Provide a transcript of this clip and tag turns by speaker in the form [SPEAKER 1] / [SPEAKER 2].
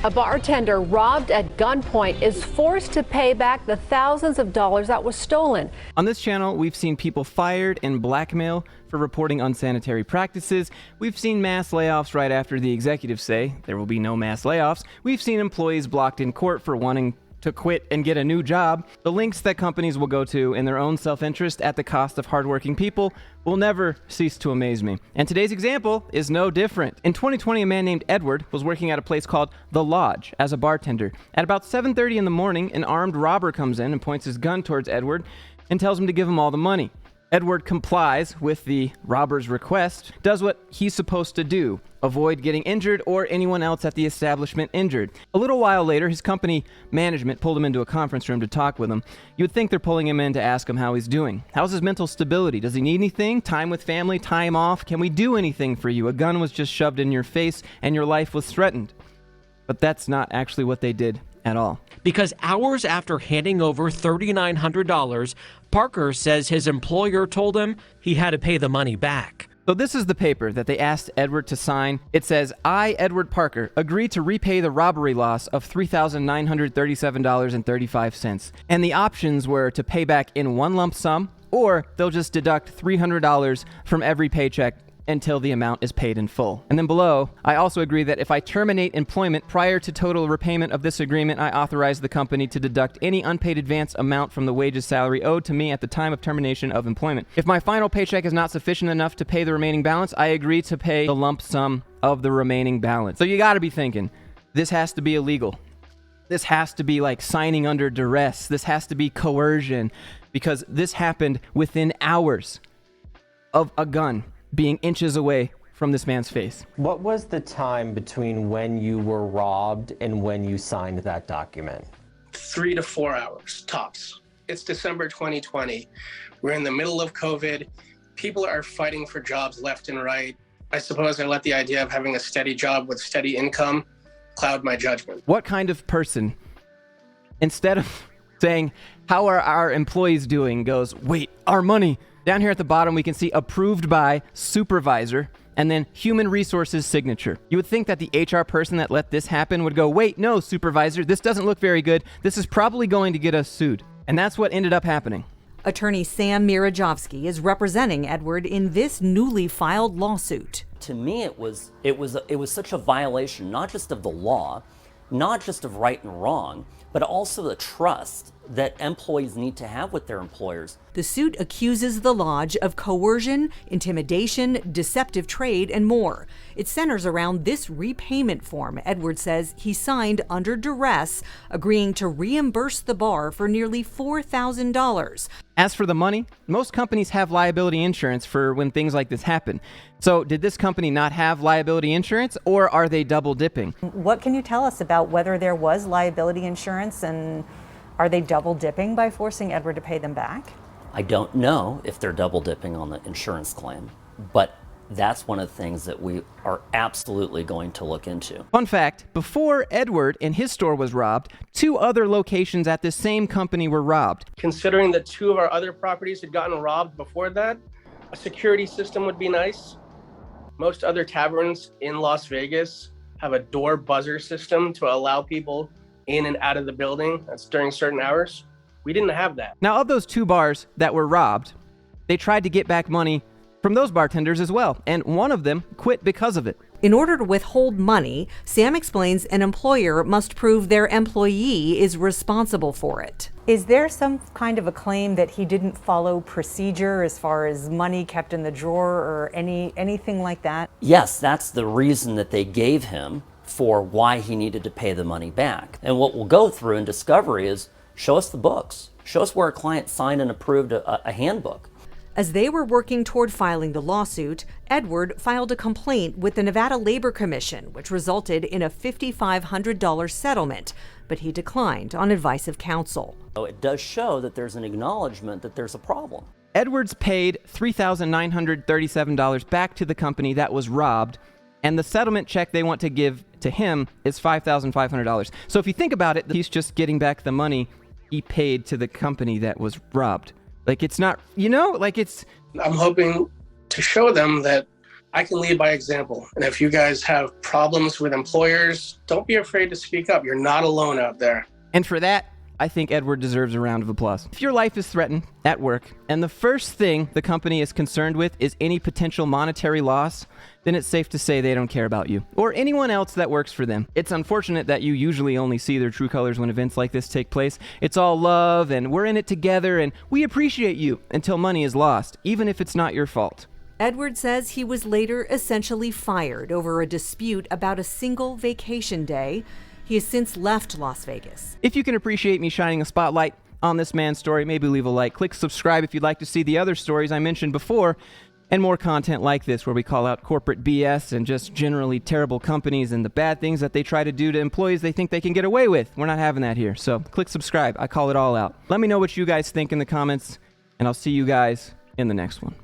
[SPEAKER 1] A bartender robbed at gunpoint is forced to pay back the thousands of dollars that was stolen.
[SPEAKER 2] On this channel, we've seen people fired and blackmail for reporting unsanitary practices. We've seen mass layoffs right after the executives say there will be no mass layoffs. We've seen employees blocked in court for wanting to quit and get a new job. The links that companies will go to in their own self-interest at the cost of hardworking people will never cease to amaze me. And today's example is no different. In 2020, a man named Edward was working at a place called The Lodge as a bartender. At about 7:30 in the morning, an armed robber comes in and points his gun towards Edward and tells him to give him all the money. Edward complies with the robber's request, does what he's supposed to do, avoid getting injured or anyone else at the establishment injured. A little while later, his company management pulled him into a conference room to talk with him. You would think they're pulling him in to ask him how he's doing. How's his mental stability? Does he need anything? Time with family? Time off? Can we do anything for you? A gun was just shoved in your face and your life was threatened. But that's not actually what they did at all.
[SPEAKER 3] Because hours after handing over $3,900, Parker says his employer told him he had to pay the money back.
[SPEAKER 2] So this is the paper that they asked Edward to sign. It says, I, Edward Parker, agree to repay the robbery loss of $3,937.35. And the options were to pay back in one lump sum, or they'll just deduct $300 from every paycheck until the amount is paid in full. And then below, I also agree that if I terminate employment prior to total repayment of this agreement, I authorize the company to deduct any unpaid advance amount from the wages salary owed to me at the time of termination of employment. If my final paycheck is not sufficient enough to pay the remaining balance, I agree to pay the lump sum of the remaining balance. So you gotta be thinking, this has to be illegal. This has to be like signing under duress. This has to be coercion, because this happened within hours of a gun being inches away from this man's face.
[SPEAKER 4] What was the time between when you were robbed and when you signed that document?
[SPEAKER 5] 3 to 4 hours, tops. It's December 2020. We're in the middle of COVID. People are fighting for jobs left and right. I suppose I let the idea of having a steady job with steady income cloud my judgment.
[SPEAKER 2] What kind of person, instead of saying, how are our employees doing, goes, wait, our money. Down here at the bottom, we can see approved by supervisor and then human resources signature. You would think that the HR person that let this happen would go, wait, no, supervisor, this doesn't look very good. This is probably going to get us sued. And that's what ended up happening.
[SPEAKER 6] Attorney Sam Mirajovsky is representing Edward in this newly filed lawsuit.
[SPEAKER 7] To me, it was such a violation, not just of the law, not just of right and wrong, but also the trust that employees need to have with their employers.
[SPEAKER 6] The suit accuses the lodge of coercion, intimidation, deceptive trade, and more. It centers around this repayment form Edward says he signed under duress, agreeing to reimburse the bar for nearly $4,000.
[SPEAKER 2] As for the money, most companies have liability insurance for when things like this happen. So did this company not have liability insurance, or are they double dipping?
[SPEAKER 8] What can you tell us about whether there was liability insurance, and are they double dipping by forcing Edward to pay them back?
[SPEAKER 7] I don't know if they're double dipping on the insurance claim, but that's one of the things that we are absolutely going to look into.
[SPEAKER 2] Fun fact, before Edward and his store was robbed, 2 other locations at the same company were robbed.
[SPEAKER 5] Considering that 2 of our other properties had gotten robbed before that, a security system would be nice. Most other taverns in Las Vegas have a door buzzer system to allow people in and out of the building. That's during certain hours. We didn't have that.
[SPEAKER 2] Now, of those 2 bars that were robbed, they tried to get back money from those bartenders as well, and one of them quit because of it.
[SPEAKER 6] In order to withhold money, Sam explains an employer must prove their employee is responsible for it.
[SPEAKER 8] Is there some kind of a claim that he didn't follow procedure as far as money kept in the drawer or anything like that?
[SPEAKER 7] Yes, that's the reason that they gave him for why he needed to pay the money back. And what we'll go through in discovery is show us the books. Show us where a client signed and approved a handbook.
[SPEAKER 6] As they were working toward filing the lawsuit, Edward filed a complaint with the Nevada Labor Commission, which resulted in a $5,500 settlement, but he declined on advice of counsel.
[SPEAKER 7] So it does show that there's an acknowledgement that there's a problem.
[SPEAKER 2] Edwards paid $3,937 back to the company that was robbed, and the settlement check they want to give to him is $5,500. So if you think about it, he's just getting back the money he paid to the company that was robbed. Like, it's not, like it's...
[SPEAKER 5] I'm hoping to show them that I can lead by example. And if you guys have problems with employers, don't be afraid to speak up. You're not alone out there.
[SPEAKER 2] And for that, I think Edward deserves a round of applause. If your life is threatened at work, and the first thing the company is concerned with is any potential monetary loss, then it's safe to say they don't care about you or anyone else that works for them. It's unfortunate that you usually only see their true colors when events like this take place. It's all love, and we're in it together, and we appreciate you until money is lost, even if it's not your fault.
[SPEAKER 6] Edward says he was later essentially fired over a dispute about a single vacation day. He has since left Las Vegas.
[SPEAKER 2] If you can appreciate me shining a spotlight on this man's story, maybe leave a like. Click subscribe if you'd like to see the other stories I mentioned before and more content like this where we call out corporate BS and just generally terrible companies and the bad things that they try to do to employees they think they can get away with. We're not having that here. So click subscribe. I call it all out. Let me know what you guys think in the comments, and I'll see you guys in the next one.